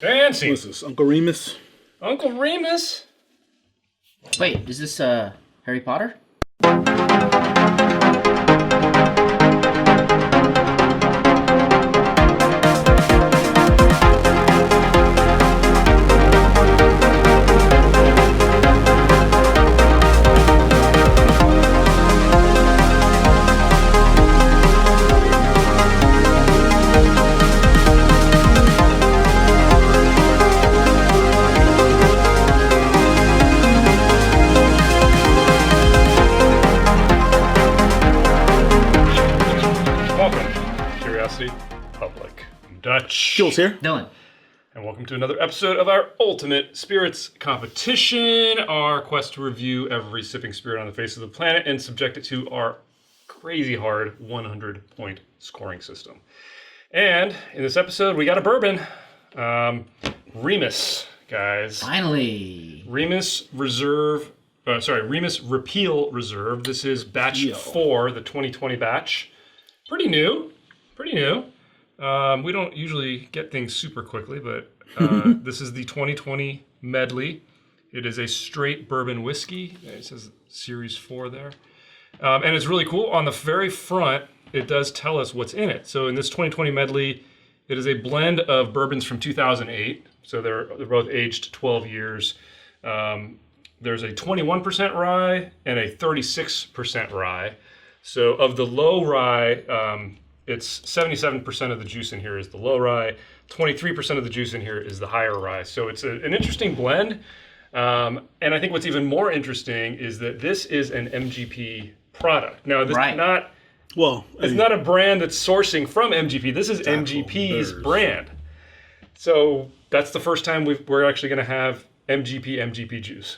Fancy. What's this, Uncle Remus? Uncle Remus? Wait, is this Harry Potter? Dutch. Jules here. Dylan. And welcome to another episode of our Ultimate Spirits Competition, our quest to review every sipping spirit on the face of the planet and subject it to our crazy hard 100-point scoring system. And in this episode, we got a bourbon. Remus, guys. Finally. Remus Reserve. Remus Repeal Reserve. This is batch 4, the 2020 batch. Pretty new. We don't usually get things super quickly, but this is the 2020 medley. It is a straight bourbon whiskey. It says Series 4 there. And it's really cool. On the very front, it does tell us what's in it. So in this 2020 medley, it is a blend of bourbons from 2008. So they're both aged 12 years. There's a 21% rye and a 36% rye. So of the low rye, it's 77% of the juice in here is the low rye, 23% of the juice in here is the higher rye. So it's an interesting blend. And I think what's even more interesting is that this is an MGP product. Now, this is not, it's not a brand that's sourcing from MGP. This is MGP's brand. So that's the first time we're actually going to have MGP juice.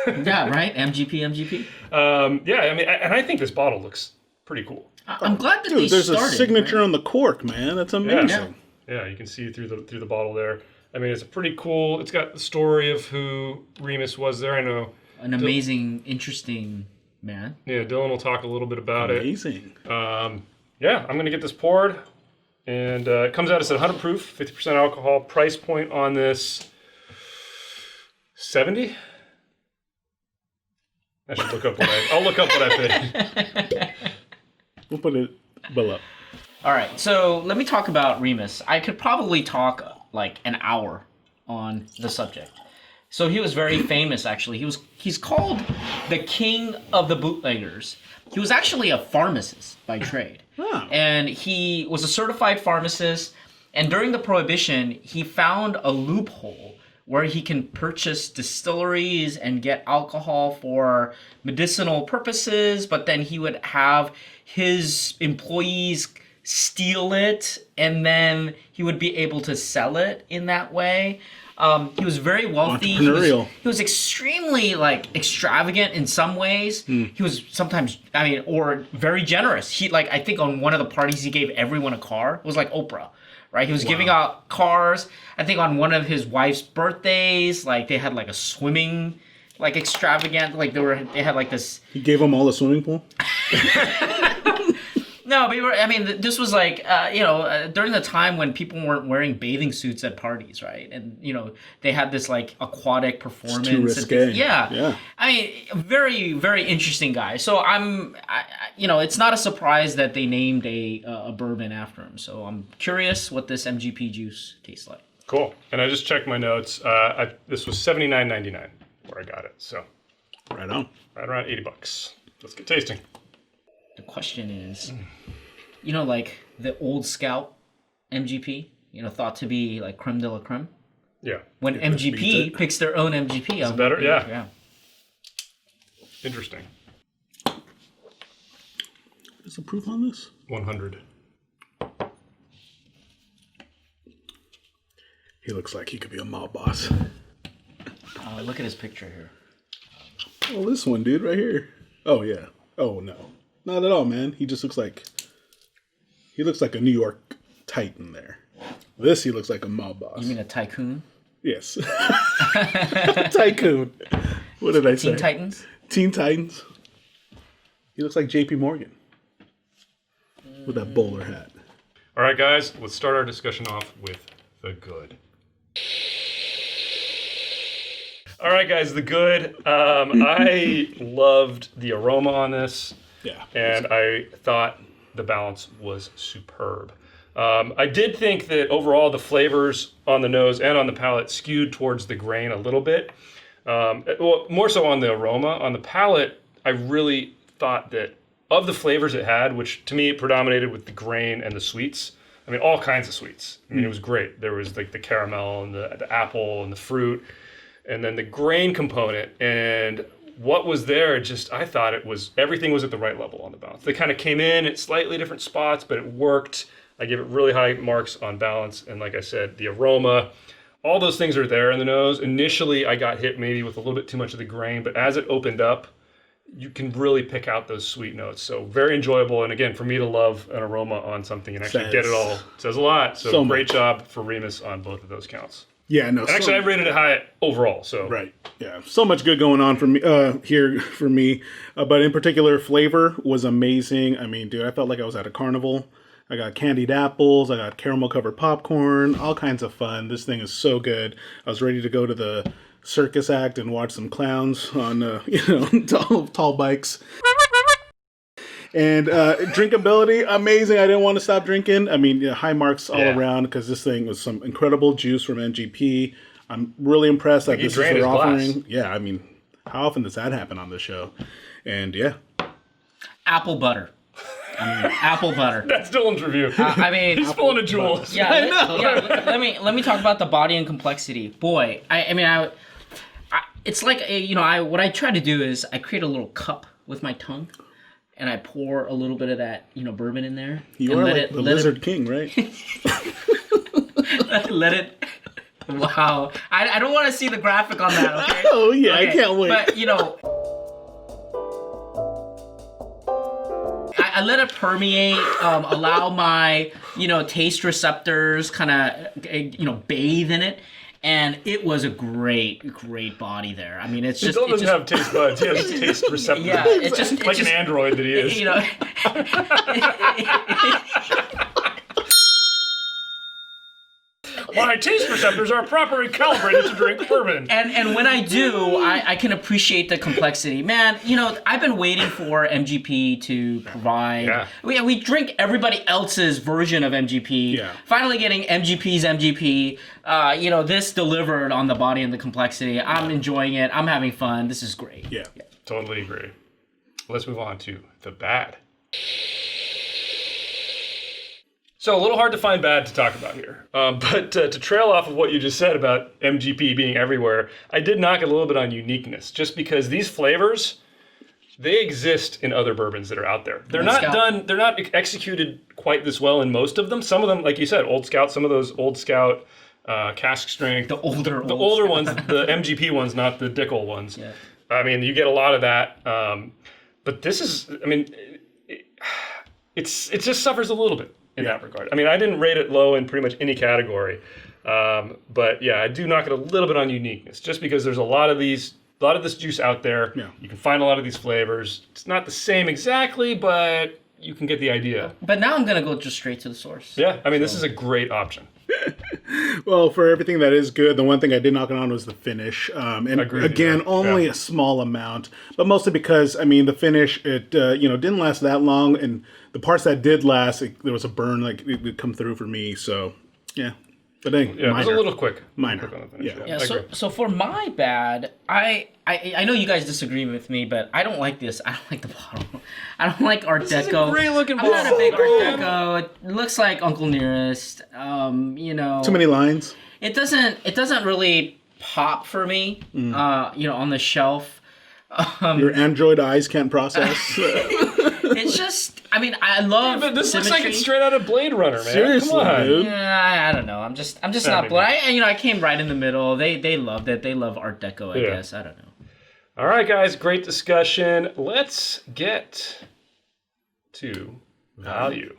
Yeah, right? MGP. Yeah, I mean, and I think this bottle looks pretty cool. I'm glad that there's a signature on the cork, man. That's amazing. Yeah, you can see through the bottle there. I mean, it's a pretty cool. It's got the story of who Remus was there. I know an amazing, interesting man. Yeah, Dylan will talk a little bit about it. Amazing. Yeah, I'm gonna get this poured, and it comes out as 100 proof, 50% alcohol. Price point on this, $70. I should look up I'll look up what I paid. We'll put it below. All right, so let me talk about Remus. I could probably talk like an hour on the subject. So he was very famous, actually. He's called the king of the bootleggers. He was actually a pharmacist by trade. Oh. And he was a certified pharmacist. And during the Prohibition, he found a loophole where he can purchase distilleries and get alcohol for medicinal purposes, but then he would have his employees steal it, and then he would be able to sell it in that way. He was very wealthy. Entrepreneurial. He was extremely extravagant in some ways. He was sometimes, or very generous. I think on one of the parties he gave everyone a car. It was like Oprah. Right, he was giving out cars. I think on one of his wife's birthdays, they had a swimming, extravagant. They had this. He gave them all a swimming pool. No, but this was during the time when people weren't wearing bathing suits at parties, right? And they had this aquatic performance. It's too risque. Yeah. I mean, very, very interesting guy. So it's not a surprise that they named a bourbon after him. So I'm curious what this MGP juice tastes like. Cool. And I just checked my notes. This was $79.99 where I got it. So right on. Right around $80. Let's get tasting. The question is, the old Scout MGP, thought to be creme de la creme. Yeah. When MGP picks their own MGP. It's better? Yeah. Interesting. What's the proof on this? 100. He looks like he could be a mob boss. Look at his picture here. Oh, this one, dude, right here. Oh, yeah. Oh, no. Not at all, man. He just looks like a New York titan there. This, he looks like a mob boss. You mean a tycoon? Yes. Tycoon. What did I say? Teen Titans? Teen Titans. He looks like JP Morgan. With that bowler hat. All right, guys. Let's start our discussion off with the good. All right, guys, the good. I loved the aroma on this. Yeah. And I thought the balance was superb. I did think that overall the flavors on the nose and on the palate skewed towards the grain a little bit. Well, more so on the aroma. On the palate, I really thought that of the flavors it had, which to me it predominated with the grain and the sweets. I mean, all kinds of sweets. I mean, it was great. There was like the caramel and the apple and the fruit, and then the grain component. And what was there, just I thought everything was at the right level on the balance. They kind of came in at slightly different spots, but it worked. I give it really high marks on balance. And like I said, the aroma, all those things are there in the nose. Initially, I got hit maybe with a little bit too much of the grain, but as it opened up, you can really pick out those sweet notes. So very enjoyable. And again, for me to love an aroma on something and actually get it all says a lot. So great job for Remus on both of those counts. Yeah, no. And actually, I rated it high overall. So right, yeah, so much good going on for me here for me. But in particular, flavor was amazing. I mean, dude, I felt like I was at a carnival. I got candied apples. I got caramel covered popcorn. All kinds of fun. This thing is so good. I was ready to go to the circus act and watch some clowns on tall bikes. And drinkability, amazing. I didn't want to stop drinking. I mean, high marks all around because this thing was some incredible juice from MGP. I'm really impressed that this is their offering. Yeah, I mean, how often does that happen on this show? And yeah. Apple butter. Apple butter. That's Dylan's review. I mean, he's pulling a jewel. Yeah, I know. Yeah, let me talk about the body and complexity. Boy, it's like what I try to do is I create a little cup with my tongue, and I pour a little bit of that bourbon in there. You are like the Lizard King, right? Let it. Wow, I don't want to see the graphic on that. Okay. Oh yeah, okay. I can't wait. But I let it permeate, allow my, taste receptors kind of, bathe in it. And it was a great body there. I mean, it's just... He doesn't have taste buds. He has taste receptors. Yeah, it's just... Like an android that he is. My taste receptors are properly calibrated to drink bourbon. And when I do, I can appreciate the complexity. Man, I've been waiting for MGP to provide... Yeah. We drink everybody else's version of MGP. Yeah. Finally getting MGP's MGP. This delivered on the body and the complexity. I'm enjoying it. I'm having fun. This is great. Yeah. Totally agree. Let's move on to the bad. So a little hard to find bad to talk about here. But to trail off of what you just said about MGP being everywhere, I did knock a little bit on uniqueness, just because these flavors, they exist in other bourbons that are out there. They're they're not executed quite this well in most of them. Some of them, like you said, Old Scout, some of those Old Scout cask strength. The older ones, the MGP ones, not the Dickel ones. Yeah. I mean, you get a lot of that. But this is, I mean, it just suffers a little bit in that regard. I mean, I didn't rate it low in pretty much any category. But yeah, I do knock it a little bit on uniqueness, just because there's a lot of this juice out there. Yeah. You can find a lot of these flavors. It's not the same exactly, but you can get the idea. But now I'm going to go just straight to the source. Yeah, I mean, this is a great option. Well, for everything that is good, the one thing I did knock it on was the finish. And again, only a small amount, but mostly because, I mean, the finish, it didn't last that long, and the parts that did last, there was a burn, like it would come through for me. So, yeah. But then, it was a little quick. Minor. Quick on the finish, yeah. So for my bad, I know you guys disagree with me, but I don't like this. I don't like the bottle. I don't like Art Deco. This is a great looking bottle. I'm not a big Art Deco. It looks like Uncle Nearest. Too many lines. It doesn't really pop for me. On the shelf. Your Android eyes can't process. It's just, I mean, I love. But this looks like it's straight out of Blade Runner, man. Seriously, come on. dude. Yeah, I don't know. I'm just not blown. I came right in the middle. They loved it. They love Art Deco, I guess. I don't know. All right, guys, great discussion. Let's get to value.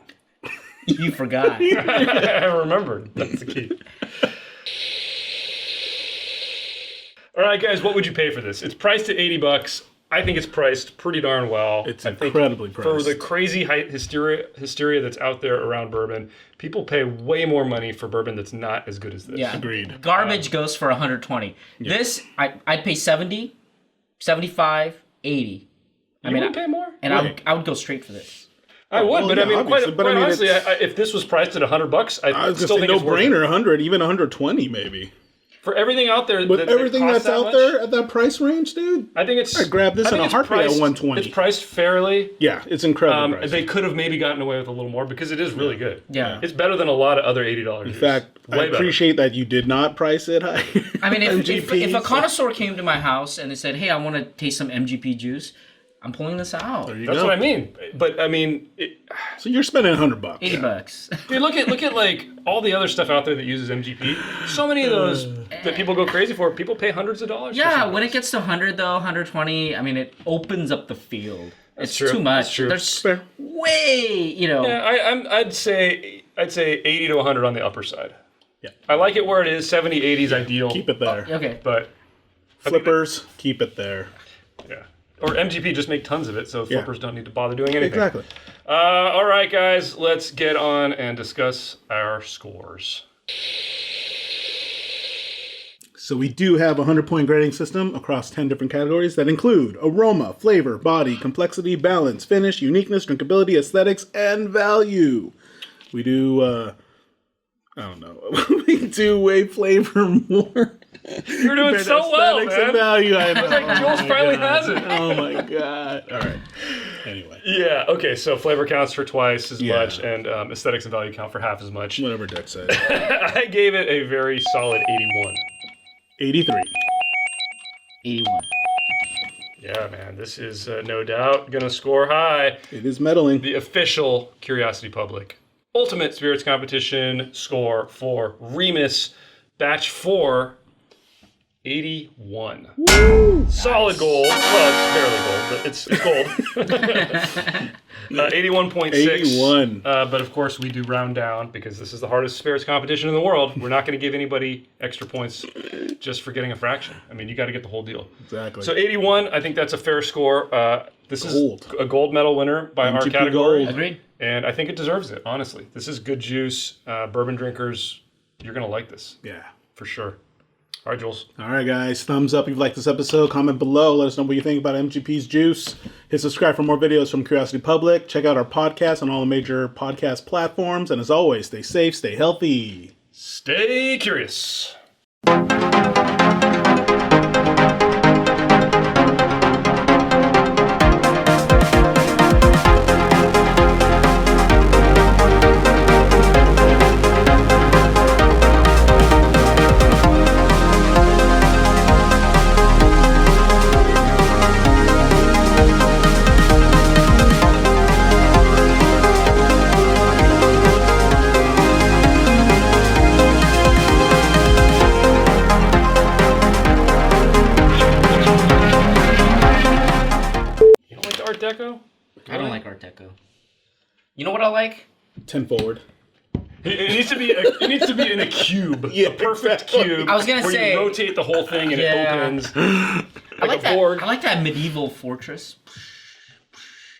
You forgot. I remembered. That's the key. All right, guys, what would you pay for this? It's priced at $80. I think it's priced pretty darn well. It's I think incredibly priced. for the crazy hysteria that's out there around bourbon. People pay way more money for bourbon that's not as good as this. Yeah. Agreed. Garbage goes for 120. This, I'd pay 70, 75, 80. You would pay more? And I would go straight for this. I would, but I mean, obviously, quite honestly, if this was priced at $100, I was still gonna think say it's worth it. no-brainer, 100, even 120 maybe. For everything out there, With that everything costs that's that out much, there at that price range, dude. I think it's. I grab this I think in a it's heartbeat at priced- 120. It's priced fairly. Yeah, it's incredibly priced. They could have maybe gotten away with a little more because it is really good. Yeah. It's better than a lot of other $80 In fact, I Way better. appreciate that you did not price it high. I mean, if MGP, a connoisseur came to my house and they said, hey, I want to taste some MGP juice, I'm pulling this out. There you That's go. what I mean. But I mean, So you're spending $100. $80. dude, look at like all the other stuff out there that uses MGP. So many of those that people go crazy for. People pay hundreds of dollars. for Yeah, some when of it gets to 100 though, 120, I mean, it opens up the field. It's true. too much. That's true. There's Fair. way, Yeah, I'd say 80 to 100 on the upper side. Yeah. I like it where it is. 70, 80 is ideal. Keep it there. Okay. But Flippers, keep it there. yeah. Or MGP, just make tons of it so flippers don't need to bother doing anything. Exactly. All right, guys, let's get on and discuss our scores. So we do have a 100-point grading system across 10 different categories that include aroma, flavor, body, complexity, balance, finish, uniqueness, drinkability, aesthetics, and value. We do, I don't know, we do way flavor more. You're doing so well, Aesthetics man. and value. I know. Like, Jules finally has it. Oh my god. All right. Anyway, Yeah, okay, so flavor counts for twice as Yeah. much, and aesthetics and value count for half as much. whatever Deck said. I gave it a very solid 81. 83. 81. Yeah, man, this is no doubt going to score high. It is meddling. The official Curiosity Public Ultimate Spirits Competition score for Remus Batch 4, 81. Woo! Solid gold. Well, it's barely gold, but it's gold. 81.6. 81. But of course, we do round down because this is the hardest spirits competition in the world. We're not going to give anybody extra points just for getting a fraction. I mean, you got to get the whole deal. Exactly. So 81, I think that's a fair score. This Gold. is a gold medal winner by our MGP category. gold. Agreed. And I think it deserves it, honestly. This is good juice. Bourbon drinkers, you're going to like this Yeah. for sure. All right, Jules. All right, guys. Thumbs up if you liked this episode. Comment below. Let us know what you think about MGP's juice. Hit subscribe for more videos from Curiosity Public. Check out our podcast on all the major podcast platforms. And as always, stay safe, stay healthy. Stay curious. You don't like the Art Deco? I don't like Art Deco. You know what I like? 10 forward. It needs to be. It needs to be in a cube. Yeah, a perfect exactly. cube. I was gonna where say- you rotate the whole thing and Yeah. it opens. I like a that. board. I like that medieval fortress.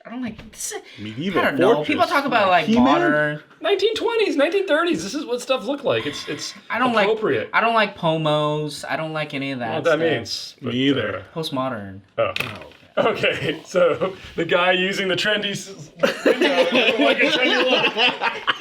I don't like this. Medieval I don't know. fortress. People talk about like He-Man? modern. 1920s, 1930s. This is what stuff looked like. It's I don't appropriate. like. I don't like pomos. I don't like any of that. What that stuff. means. Me either. Postmodern. Okay, so the guy using the trendy, like a trendy look.